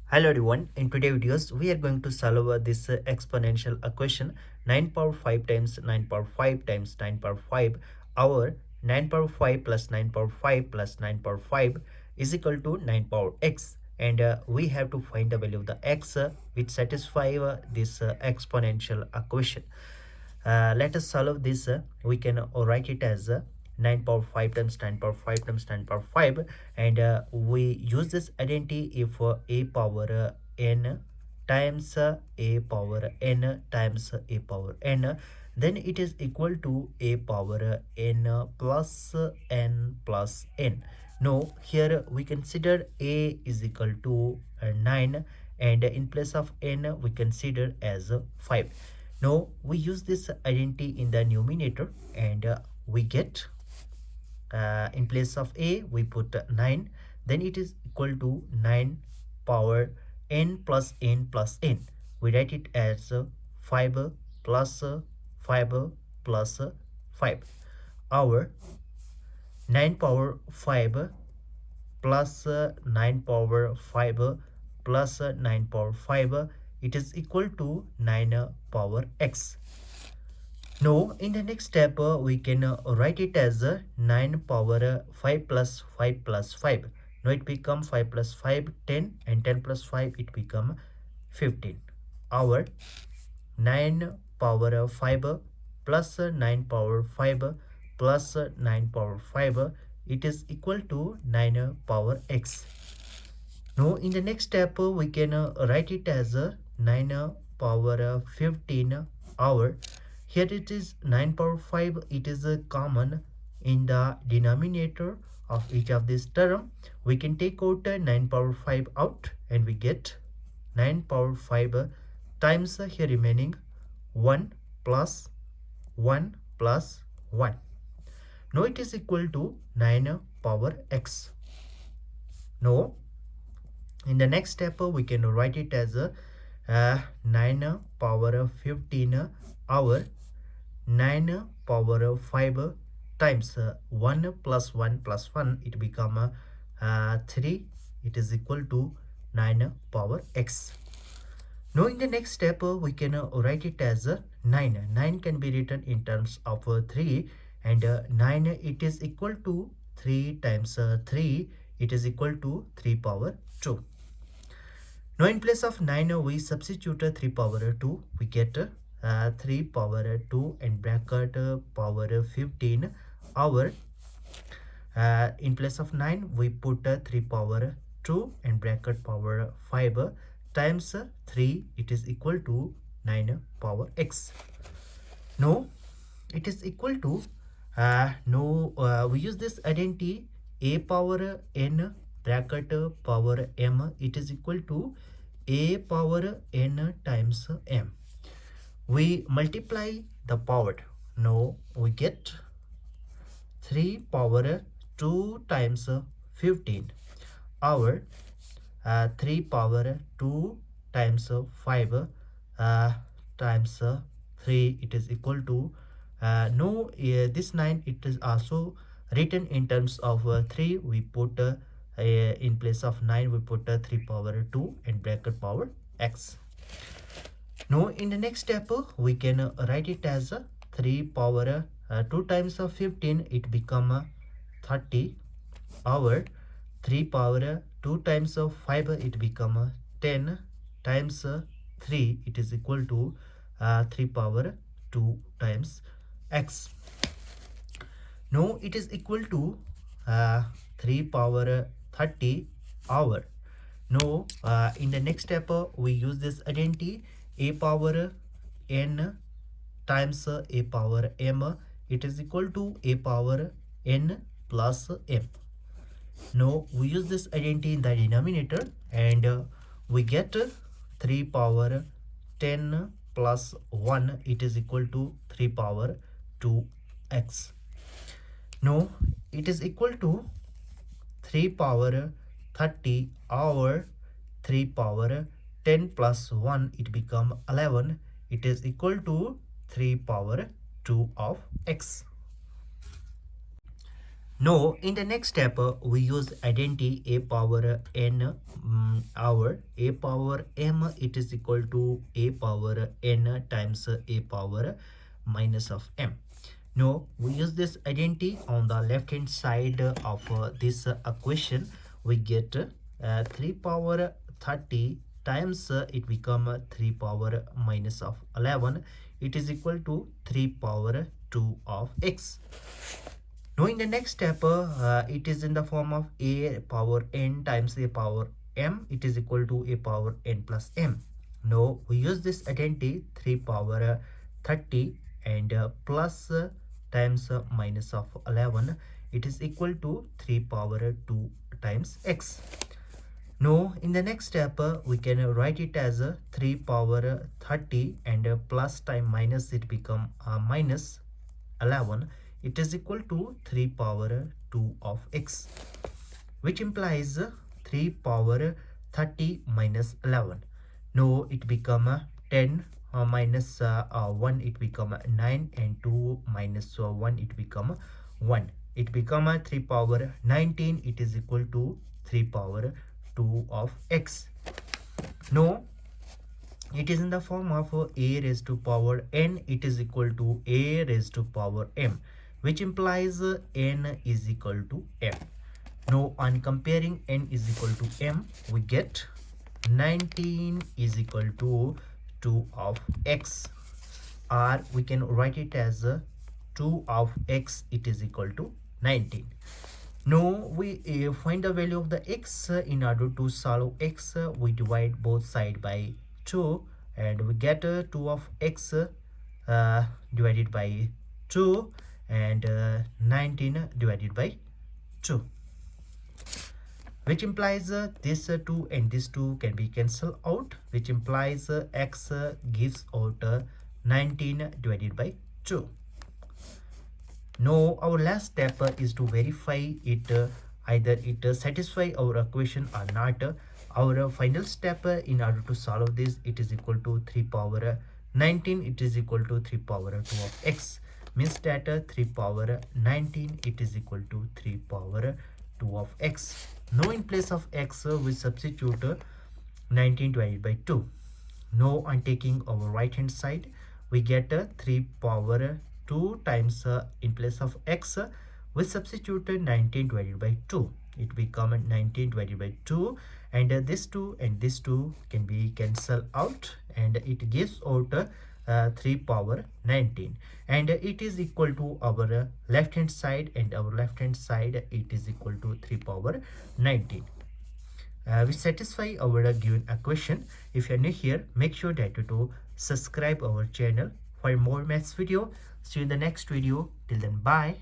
Hello everyone, in today's videos we are going to solve this exponential equation 9 power 5 times 9 power 5 times 9 power 5 our 9 power 5 plus 9 power 5 plus 9 power 5 is equal to 9 power x, and we have to find the value of the x which satisfy this exponential equation. Let us solve this. We can write it as 9 power 5 times 9 power 5 times 9 power 5, and we use this identity if a power n times a power n times a power n, then it is equal to a power n plus n plus n. Now here we consider a is equal to 9, and in place of n we consider as 5. Now we use this identity in the numerator, and we get in place of a we put 9, then it is equal to 9 power n plus n plus n. We write it as 5 plus 5 plus 5. Our 9 power 5 plus 9 power 5 plus 9 power 5, it is equal to 9 power x. Now in the next step we can write it as 9 power 5 plus 5 plus 5. Now it become 5 plus 5 10, and 10 plus 5 it become 15. Our 9 power 5 plus 9 power 5 plus 9 power 5, it is equal to 9 power x. Now in the next step we can write it as 9 power 15 hour. Here it is 9 power 5, it is common in the denominator of each of this term. We can take out 9 power 5 out, and we get 9 power 5 times here remaining 1 plus 1 plus 1. Now it is equal to 9 power x. Now in the next step we can write it as 9 power 15 hour. 9 power 5 times 1 plus 1 plus 1, it become 3. It is equal to 9 power x. Now in the next step we can write it as 9. 9 can be written in terms of 3, and 9 it is equal to 3 times 3, it is equal to 3 power 2. Now in place of 9 we substitute 3 power 2, we get 3 power 2 and bracket power 15 hour. In place of 9 we put 3 power 2 and bracket power 5 times 3, it is equal to 9 power x. Now it is equal to we use this identity a power n bracket power m, it is equal to a power n times m. We multiply the power. Now we get 3 power 2 times 15 hour. 3 power 2 times 5 times 3, it is equal to this 9 it is also written in terms of 3. We put in place of 9 we put 3 power 2 and bracket power x. Now in the next step we can write it as 3 power 2 times 15, it become 30 hour. 3 power 2 times 5, it become 10 times 3, it is equal to 3 power 2 times x. Now it is equal to 3 power 30 hour. Now in the next step we use this identity a power n times a power m, it is equal to a power n plus m. Now we use this identity in the denominator, and we get 3 power 10 plus 1, it is equal to 3 power 2x. Now it is equal to 3 power 30 over 3 power 10 plus 1, it become 11, it is equal to 3 power 2 of x. Now, in the next step, we use identity a power n our a power m it is equal to a power n times a power minus of m. Now, we use this identity on the left hand side of this equation. We get 3 power 30 times it become 3 power minus of 11. It is equal to 3 power 2 of x. Now in the next step, it is in the form of a power n times a power m. It is equal to a power n plus m. Now we use this identity 3 power 30 and plus times minus of 11. It is equal to 3 power 2 times x. Now in the next step, we can write it as 3 power 30 and plus time minus it become minus 11. It is equal to 3 power 2 of x, which implies 3 power 30 minus 11. Now it become 10 minus 1 it become 9 and 2 minus 1 it become 1. It become 3 power 19. It is equal to 3 power 2 of x. Now it is in the form of a raised to power n. It is equal to a raised to power m, which implies n is equal to m. Now on comparing n is equal to m, we get 19 is equal to 2 of x, or we can write it as 2 of x it is equal to 19. Now we find the value of the x. In order to solve x, we divide both sides by 2 and we get 2 of x divided by 2 and 19 divided by 2, which implies this 2 and this 2 can be cancelled out, which implies x gives out 19 divided by 2. Now our last step is to verify it either it satisfy our equation or not. Our final step in order to solve this, it is equal to 3 power 19 it is equal to 3 power 2 of x, means that 3 power 19 it is equal to 3 power 2 of x. Now in place of x we substitute 19 divided by 2. Now on taking our right hand side, we get 3 power 2 times in place of x we substitute 19 divided by 2. It become 19 divided by 2 and this 2 and this 2 can be cancelled out and it gives out 3 power 19, and it is equal to our left hand side, and our left hand side it is equal to 3 power 19. We satisfy our given equation. If you are new here, make sure that you to subscribe our channel for more maths video. See you in the next video. Till then, bye.